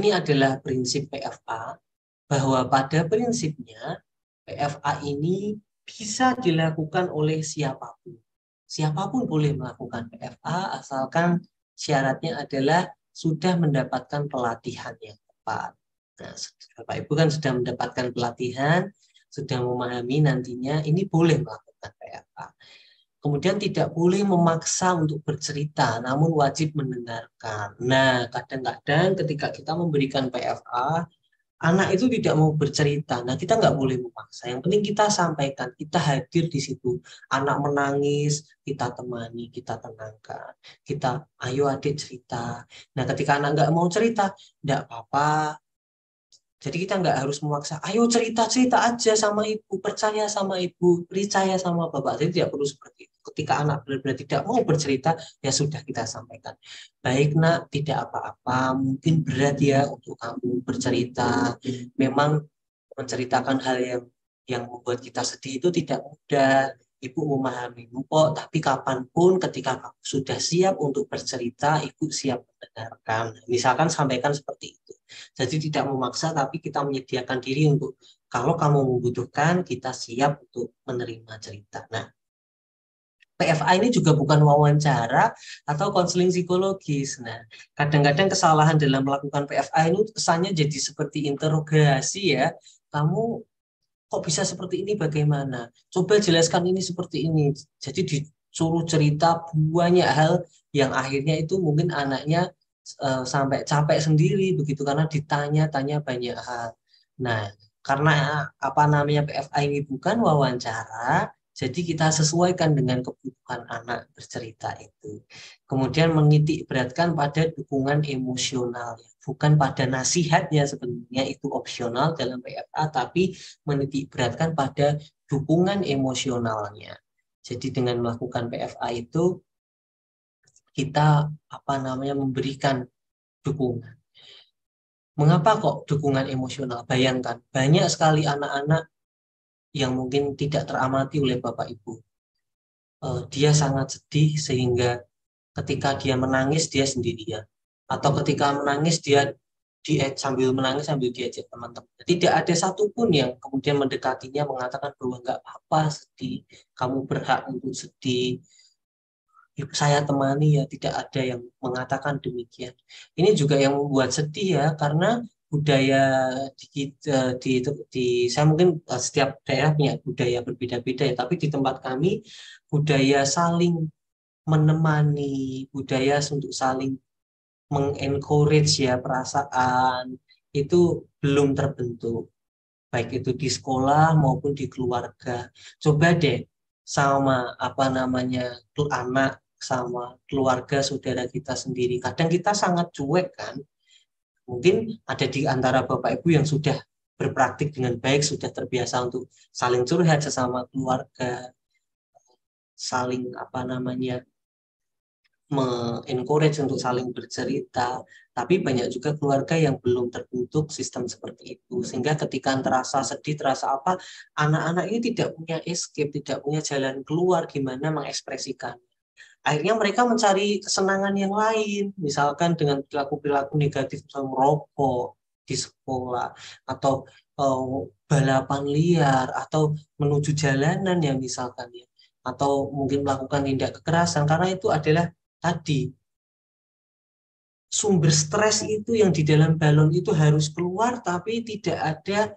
ini adalah prinsip PFA, bahwa pada prinsipnya PFA ini bisa dilakukan oleh siapapun. Siapapun boleh melakukan PFA asalkan syaratnya adalah sudah mendapatkan pelatihan yang tepat. Nah, Bapak Ibu kan sudah mendapatkan pelatihan, sudah memahami nantinya ini boleh melakukan PFA. Kemudian tidak boleh memaksa untuk bercerita, namun wajib mendengarkan. Nah, kadang-kadang ketika kita memberikan PFA, anak itu tidak mau bercerita. Nah, kita nggak boleh memaksa. Yang penting kita sampaikan, kita hadir di situ. Anak menangis, kita temani, kita tenangkan. Kita, ayo adik cerita. Nah, ketika anak nggak mau cerita, nggak apa-apa. Jadi kita nggak harus memaksa, ayo cerita-cerita aja sama ibu, percaya sama ibu, percaya sama bapak. Jadi tidak perlu seperti itu. Ketika anak benar-benar tidak mau bercerita, ya sudah kita sampaikan. Baik nak, tidak apa-apa, mungkin berat ya untuk kamu bercerita. Memang menceritakan hal yang membuat kita sedih itu tidak mudah. Ibu memahamimu kok, tapi kapanpun ketika kamu sudah siap untuk bercerita, ibu siap mendengarkan. Misalkan sampaikan seperti itu. Jadi tidak memaksa, tapi kita menyediakan diri untuk kalau kamu membutuhkan, kita siap untuk menerima cerita. Nah, PFA ini juga bukan wawancara atau konseling psikologis. Nah, kadang-kadang kesalahan dalam melakukan PFA ini kesannya jadi seperti interogasi ya. Kamu kok bisa seperti ini bagaimana? Coba jelaskan ini seperti ini. Jadi disuruh cerita banyak hal yang akhirnya itu mungkin anaknya sampai capek sendiri begitu karena ditanya-tanya banyak hal. Nah, karena apa namanya PFA ini bukan wawancara, jadi kita sesuaikan dengan kebutuhan anak bercerita itu. Kemudian menitik beratkan pada dukungan emosional, bukan pada nasihatnya sebenarnya itu opsional dalam PFA, tapi menitik beratkan pada dukungan emosionalnya. Jadi dengan melakukan PFA itu kita apa namanya memberikan dukungan. Mengapa kok dukungan emosional? Bayangkan banyak sekali anak-anak yang mungkin tidak teramati oleh Bapak Ibu. Dia sangat sedih sehingga ketika dia menangis dia sendirian. Atau ketika menangis dia sambil menangis sambil diajak teman-teman. Tidak ada satupun yang kemudian mendekatinya mengatakan bahwa nggak apa-apa sedih, kamu berhak untuk sedih, saya temani ya, tidak ada yang mengatakan demikian. Ini juga yang membuat sedih ya, karena budaya di saya mungkin setiap daerah punya budaya berbeda-beda ya, tapi di tempat kami budaya saling menemani, budaya untuk saling mengencourage ya perasaan itu belum terbentuk, baik itu di sekolah maupun di keluarga. Coba deh sama apa namanya tuh anak sama keluarga saudara kita sendiri. Kadang kita sangat cuek kan. Mungkin ada di antara Bapak Ibu yang sudah berpraktik dengan baik, sudah terbiasa untuk saling curhat sesama keluarga, saling apa namanya encourage untuk saling bercerita, tapi banyak juga keluarga yang belum terbentuk sistem seperti itu, sehingga ketika terasa sedih, terasa apa, anak-anak ini tidak punya escape, tidak punya jalan keluar gimana mengekspresikan. Akhirnya mereka mencari kesenangan yang lain, misalkan dengan perilaku-perilaku negatif, misalnya merokok di sekolah, atau balapan liar, atau menuju jalanan yang misalkan ya, atau mungkin melakukan tindak kekerasan, karena itu adalah tadi sumber stres itu yang di dalam balon itu harus keluar tapi tidak ada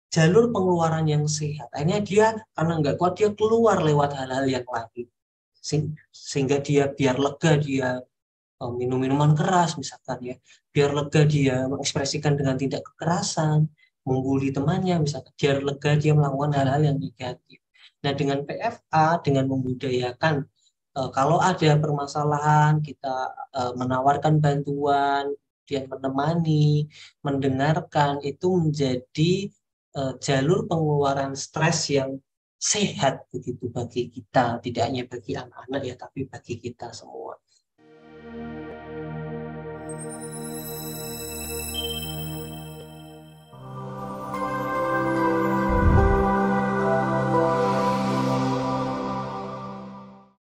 jalur pengeluaran yang sehat. Akhirnya dia karena nggak kuat dia keluar lewat hal-hal yang lain sehingga dia biar lega dia minum minuman keras misalkan ya, biar lega dia mengekspresikan dengan tindak kekerasan, membuli temannya misalkan, biar lega dia melakukan hal-hal yang negatif. Nah dengan PFA, dengan membudayakan kalau ada permasalahan kita menawarkan bantuan, kemudian menemani, mendengarkan, itu menjadi jalur pengeluaran stres yang sehat begitu bagi kita, tidak hanya bagi anak-anak ya, tapi bagi kita semua.